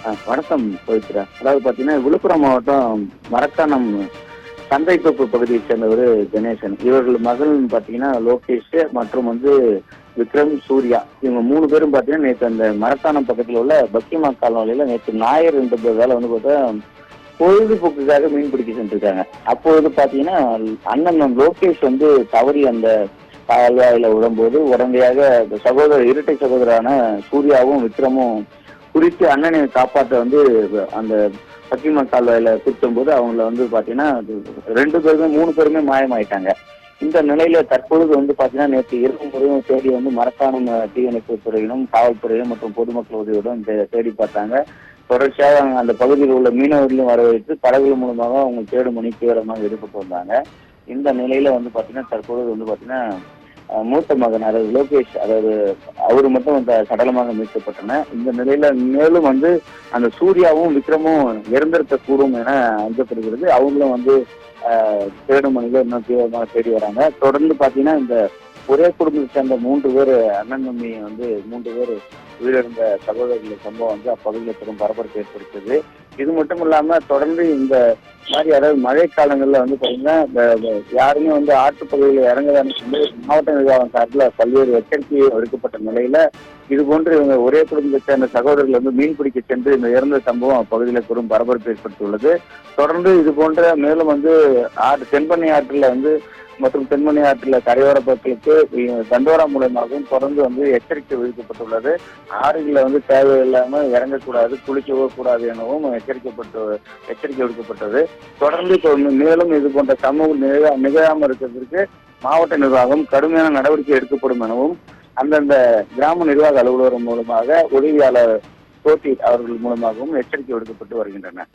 வணக்கம் பவித்ரா. அதாவது பாத்தீங்கன்னா விழுப்புரம் மாவட்டம் மரக்காணம் சந்தைத்தோப்பு பகுதியைச் சேர்ந்தவர் கணேசன். இவர்கள் மகள் பாத்தீங்கன்னா லோகேஷ் மற்றும் விக்ரம், சூர்யா. இவங்க 3 பேரும் பாத்தீங்கன்னா நேற்று அந்த மரக்காணம் பக்கத்துல உள்ள பக்கிமா கால்வாயில நேற்று ஞாயிறு வேலை பார்த்தா பொழுதுபோக்குக்காக மீன் பிடிக்க சென்றிருக்காங்க. அப்பொழுது பாத்தீங்கன்னா அண்ணன் லோகேஷ் தவறி அந்த கால்வாயில விடும்போது உடனடியாக இரட்டை சகோதரான சூர்யாவும் விக்ரமும் குறித்து அண்ணனை காப்பாற்ற அந்த பக்கிமா கால்வாயில குத்தும் போது அவங்கள பாத்தீங்கன்னா 3 பேருமே மாயமாயிட்டாங்க. இந்த நிலையில தற்பொழுது பாத்தீங்கன்னா நேற்று இரவு முறையும் தேடி மரக்காணம் தீயணைப்பு துறையிலும் காவல்துறையும் மற்றும் பொதுமக்கள் உதவியுடன் தேடி பார்த்தாங்க. தொடர்ச்சியாக அந்த பகுதியில் உள்ள மீனவர்களையும் வரவேற்று படகுகள் மூலமாக அவங்க தேடும் பணி தீவிரமாக ஈடுபட்டு வந்தாங்க. இந்த நிலையில பாத்தீங்கன்னா தற்பொழுது பாத்தீங்கன்னா மூத்த மகன் அதாவது லோகேஷ், அதாவது அவரு மட்டும் சடலமாக மீட்கப்பட்டன. இந்த நிலையில மேலும் அந்த சூர்யாவும் விக்ரமும் இறந்திருக்க கூடும் என அஞ்சப்படுகிறது. அவங்களும் தேடும் பணியில இன்னும் தீவிரமாக தேடி வராங்க. தொடர்ந்து பாத்தீங்கன்னா இந்த ஒரே குடும்பத்தை சேர்ந்த 3 பேர் அண்ணன் தம்பி 3 பேர் உயிரிழந்த சகோதரர்கள் சம்பவம் அப்பகுதியில் பெரும் பரபரப்பு ஏற்படுத்தது. இது மட்டும் இல்லாம தொடர்ந்து இந்த மாதிரி அதாவது மழை காலங்கள்ல பாத்தீங்கன்னா யாருமே ஆற்றுப்பகுதியில் இறங்குதான்னு மாவட்ட நிர்வாகம் சார்பில் பல்வேறு எச்சரிக்கை விடுக்கப்பட்ட நிலையில இது போன்று இவங்க ஒரே குடும்பத்தை சேர்ந்த சகோதரர்கள் மீன் பிடிக்க சென்று இந்த இறந்த சம்பவம் அப்பகுதியில் பெரும் பரபரப்பு ஏற்படுத்தியுள்ளது. தொடர்ந்து இது போன்ற மேலும் தென்பண்ணை ஆற்றில் மற்றும் தென்மணி ஆற்றில் கரையோர பகுதிகளுக்கு தண்டோரா மூலமாகவும் தொடர்ந்து எச்சரிக்கை விடுக்கப்பட்டுள்ளது. ஆறுகளில் தேவையில்லாம இறங்கக்கூடாது, குளிக்கவோ கூடாது எனவும் எச்சரிக்கை விடுக்கப்பட்டது. தொடர்ந்து மேலும் இது போன்ற சமூகம் நிகழாமல் இருக்கிறதுக்கு மாவட்ட நிர்வாகம் கடுமையான நடவடிக்கை எடுக்கப்படும் எனவும் அந்தந்த கிராம நிர்வாக அலுவலர் மூலமாக உதவியாளர் போட்டி அவர்கள் மூலமாகவும் எச்சரிக்கை விடுக்கப்பட்டு வருகின்றன.